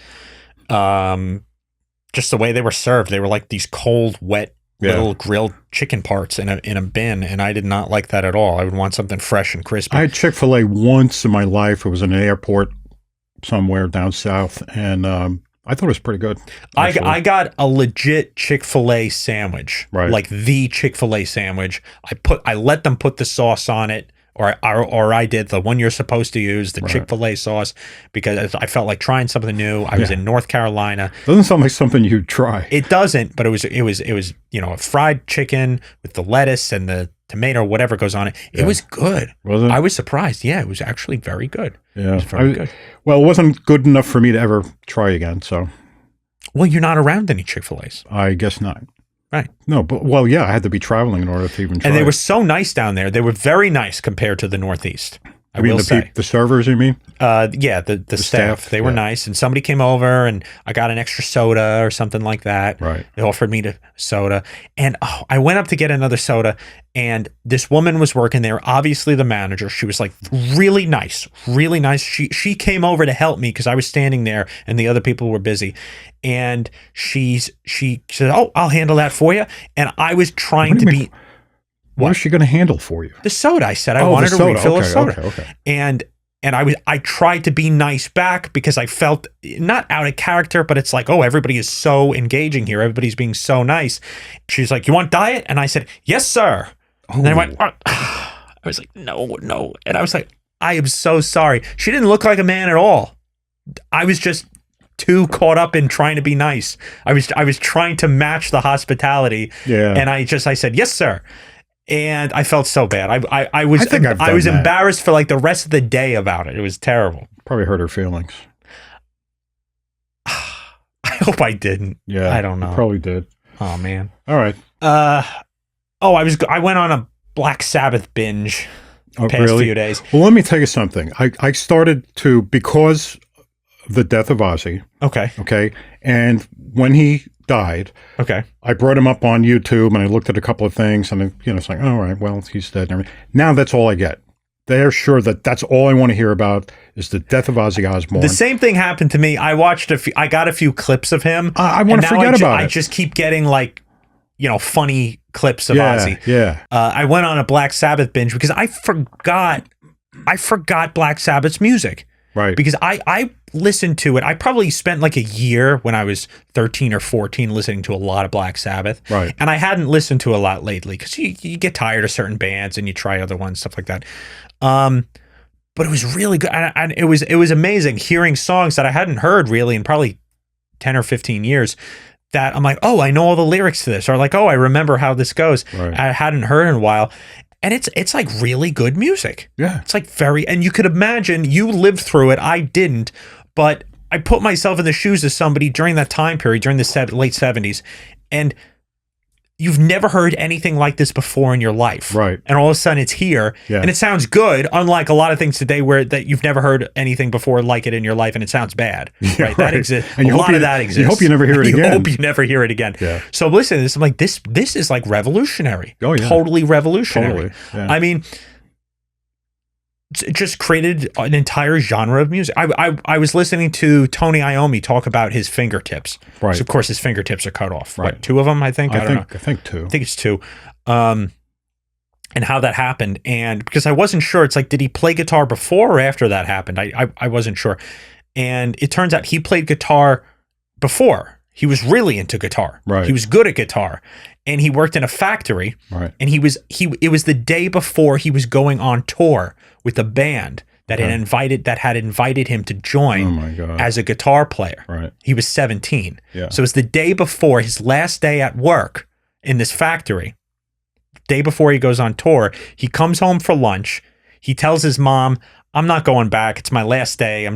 Just the way they were served. They were like these cold, wet, little grilled chicken parts in a bin, and I did not like that at all. I would want something fresh and crispy. I had Chick-fil-A once in my life. It was in an airport somewhere down south, and I thought it was pretty good. I got a legit Chick-fil-A sandwich, Right. like the Chick-fil-A sandwich. I let them put the sauce on it, or I did the one you're supposed to use, the Chick-fil-A sauce, because I felt like trying something new. I was in North Carolina. Doesn't sound like something you'd try. It doesn't, but it was a fried chicken with the lettuce and the tomato, whatever goes on it. It was good. Was it? I was surprised. Yeah, it was actually very good. Yeah, it was very good. Well, it wasn't good enough for me to ever try again. So, Well, you're not around any Chick-fil-A's. I guess not. Right. No, but I had to be traveling in order to even try. And they it. were so nice down there. They were very nice compared to the Northeast. I mean, will say. the servers, you mean? Yeah, the staff. They were nice. And somebody came over and I got an extra soda or something like that. Right. They offered me a soda. And I went up to get another soda. And this woman was working there, obviously the manager. She was like really nice, really nice. She came over to help me because I was standing there and the other people were busy. And she said, "Oh, I'll handle that for you." And I was trying to be... What is she going to handle for you? The soda. I said I wanted to refill a soda. Okay. And I tried to be nice back because I felt not out of character, but it's like, oh, everybody is so engaging here. Everybody's being so nice. She's like, "You want diet?" And I said, "Yes, sir." And then I went, I was like, no. And I was like, "I am so sorry." She didn't look like a man at all. I was just too caught up in trying to be nice. I was trying to match the hospitality. Yeah. And I said, "Yes, sir." And I felt so bad. I was embarrassed for like the rest of the day about it. It was terrible. Probably hurt her feelings. I hope I didn't. Yeah. I don't know. Probably did. Oh man. All right. I went on a Black Sabbath binge the past few days. Well, let me tell you something. I started to, because of the death of Ozzy. Okay. And when he died. Okay. I brought him up on YouTube and I looked at a couple of things and it's like, all right, well, he's dead. And everything. Now that's all I get. They're sure that's all I want to hear about is the death of Ozzy Osbourne. The same thing happened to me. I got a few clips of him. I want to forget about it. I just keep getting like, funny clips of Ozzy. Yeah. I went on a Black Sabbath binge because I forgot Black Sabbath's music. Right. Because I listened to it. I probably spent like a year when I was 13 or 14 listening to a lot of Black Sabbath. Right. And I hadn't listened to a lot lately because you get tired of certain bands and you try other ones, stuff like that. But it was really good. And it was amazing hearing songs that I hadn't heard really in probably 10 or 15 years that I'm like, oh, I know all the lyrics to this. Or like, oh, I remember how this goes. Right. I hadn't heard in a while. And it's like really good music. Yeah. It's like and you could imagine you lived through it. I didn't, but I put myself in the shoes of somebody during that time period, during the late 70s. And you've never heard anything like this before in your life. Right. And all of a sudden it's here. Yeah. And it sounds good, unlike a lot of things today that you've never heard anything before like it in your life and it sounds bad. Yeah, right? That exists. And a lot of that exists. You hope you never hear it again. You hope you never hear it again. Yeah. So listen to this. I'm like, this is like revolutionary. Oh, yeah. Totally revolutionary. Totally. Yeah. I mean, it just created an entire genre of music. I was listening to Tony Iommi talk about his fingertips. Right. So of course his fingertips are cut off. Right. What, 2 of them, I think? I don't know. I think 2. I think it's 2. And how that happened. And because I wasn't sure, it's like, did he play guitar before or after that happened? I wasn't sure. And it turns out he played guitar before. He was really into guitar. Right. He was good at guitar. And he worked in a factory. Right. And it was the day before he was going on tour with a band that had invited him to join as a guitar player. Right. He was 17. Yeah. So it's the day before his last day at work in this factory. Day before he goes on tour, he comes home for lunch. He tells his mom, "I'm not going back. It's my last day.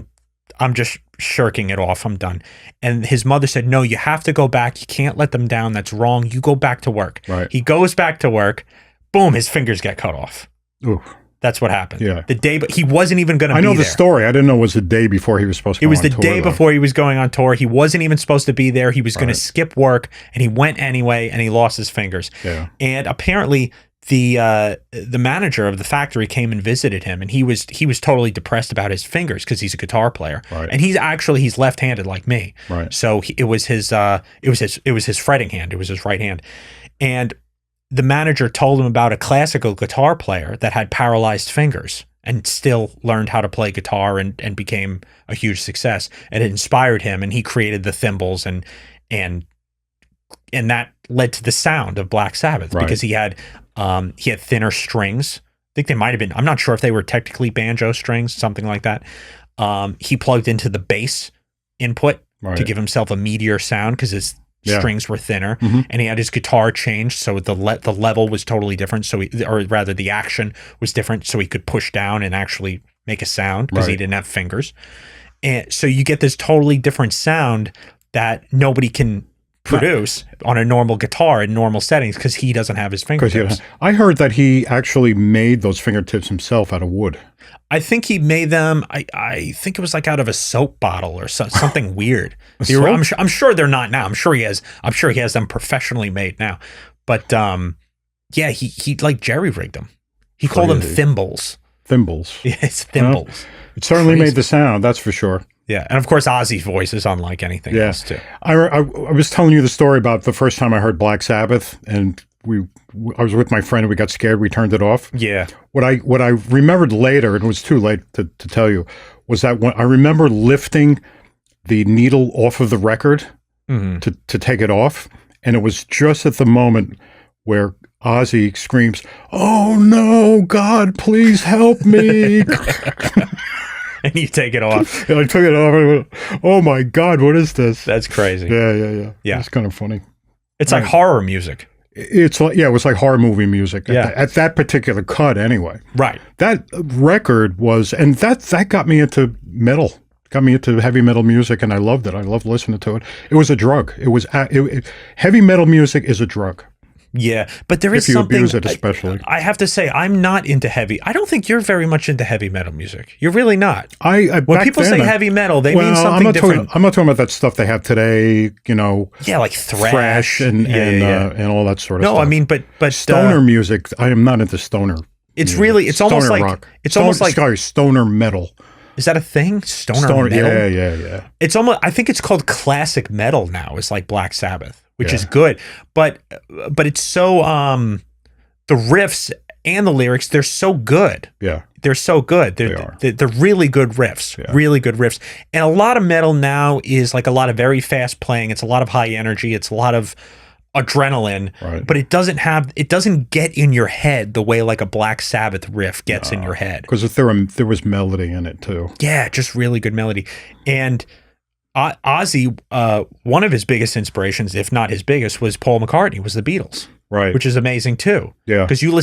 I'm just shirking it off. I'm done." And his mother said, "No, you have to go back. You can't let them down. That's wrong. You go back to work." Right. He goes back to work. Boom, his fingers get cut off. Ooh. That's what happened. Yeah. The day, but he wasn't even going to be there. I know the story. I didn't know it was the day before he was supposed to go on tour. It was the day before he was going on tour. He wasn't even supposed to be there. He was going to skip work, and he went anyway, and he lost his fingers. Yeah. And apparently the manager of the factory came and visited him, and he was totally depressed about his fingers because he's a guitar player. Right. And he's left-handed like me. Right. So it was his fretting hand. It was his right hand. And the manager told him about a classical guitar player that had paralyzed fingers and still learned how to play guitar and became a huge success. And it inspired him, and he created the thimbles and that led to the sound of Black Sabbath because he had thinner strings. I think they might have been, I'm not sure if they were technically banjo strings, something like that. He plugged into the bass input to give himself a meatier sound because his strings were thinner, and he had his guitar changed so the level was totally different. So the action was different, so he could push down and actually make a sound because he didn't have fingers. And so you get this totally different sound that nobody can produce on a normal guitar in normal settings because he doesn't have his fingertips. I heard that he actually made those fingertips himself out of wood. I think he made them. I think it was like out of a soap bottle or something weird. I'm sure they're not now. I'm sure he has them professionally made now. But yeah, he like jerry rigged them. He called them thimbles. Thimbles. Yeah, it's thimbles. Well, it certainly made the sound. That's for sure. Yeah, and of course Ozzy's voice is unlike anything else too. I was telling you the story about the first time I heard Black Sabbath, and I was with my friend and we got scared. We turned it off. Yeah. What I remembered later, and it was too late to tell you, was that when I remember lifting the needle off of the record to take it off, and it was just at the moment where Ozzy screams, "Oh no, God, please help me!" And you take it off. And I took it off and I went, "Oh my God, what is this?" That's crazy. Yeah. It's kind of funny. It's like horror music. It's like, it was like horror movie music at that particular cut anyway. Right. That record was, and that got me into metal, got me into heavy metal music, and I loved it. I loved listening to it. It was a drug. Heavy metal music is a drug. Yeah, but there is if you something, abuse it, especially. I have to say, I'm not into heavy. I don't think you're very much into heavy metal music. You're really not. When people say heavy metal, they mean something different. I'm not talking about that stuff they have today. Yeah, like thrash and all that sort of stuff. No, I mean, but stoner music. I am not into stoner. It's music. really, it's stoner almost like rock. It's almost like stoner metal. Is that a thing? Stoner metal. Yeah. It's almost. I think it's called classic metal now. It's like Black Sabbath, which is good, but it's so the riffs and the lyrics, they're so good. Yeah, they're so good. They're really good riffs. Yeah. Really good riffs. And a lot of metal now is like a lot of very fast playing. It's a lot of high energy. It's a lot of adrenaline, but it doesn't get in your head the way like a Black Sabbath riff gets in your head. Because there was melody in it too. Yeah, just really good melody. And Ozzy, one of his biggest inspirations, if not his biggest, was Paul McCartney, was the Beatles. Right. Which is amazing too. Yeah. Because you might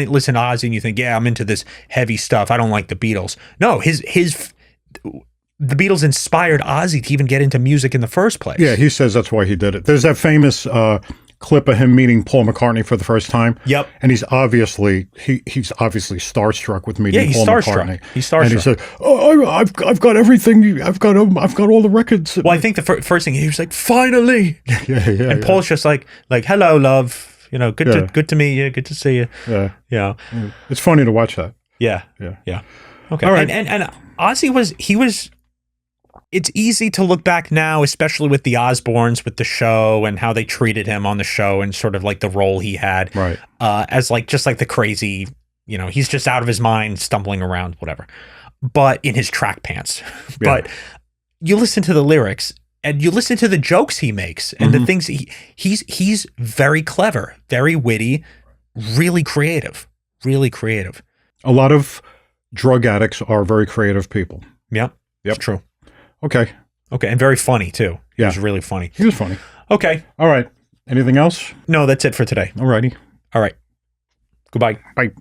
listen to Ozzy and you think, yeah, I'm into this heavy stuff. I don't like the Beatles. No, the Beatles inspired Ozzy to even get into music in the first place. Yeah, he says that's why he did it. There's that famous clip of him meeting Paul McCartney for the first time. Yep. And he's obviously starstruck with meeting Paul McCartney. He's starstruck. And he said, "Oh, I've got everything. I've got all the records." Well, I think the first thing he was like, "Finally." Yeah. And Paul's just like, "Hello, love. Good to meet you. Good to see you." Yeah. It's funny to watch that. Yeah. Okay. All right. And Ozzy was. It's easy to look back now, especially with the Osbournes, with the show and how they treated him on the show and sort of like the role he had, right? As like just like the crazy, he's just out of his mind, stumbling around, whatever. But in his track pants. But you listen to the lyrics and you listen to the jokes he makes and the things he's very clever, very witty, really creative. A lot of drug addicts are very creative people. Yep. It's true. Okay, and very funny too. He was really funny. He was funny. Okay. All right. Anything else? No, that's it for today. All righty. All right. Goodbye. Bye.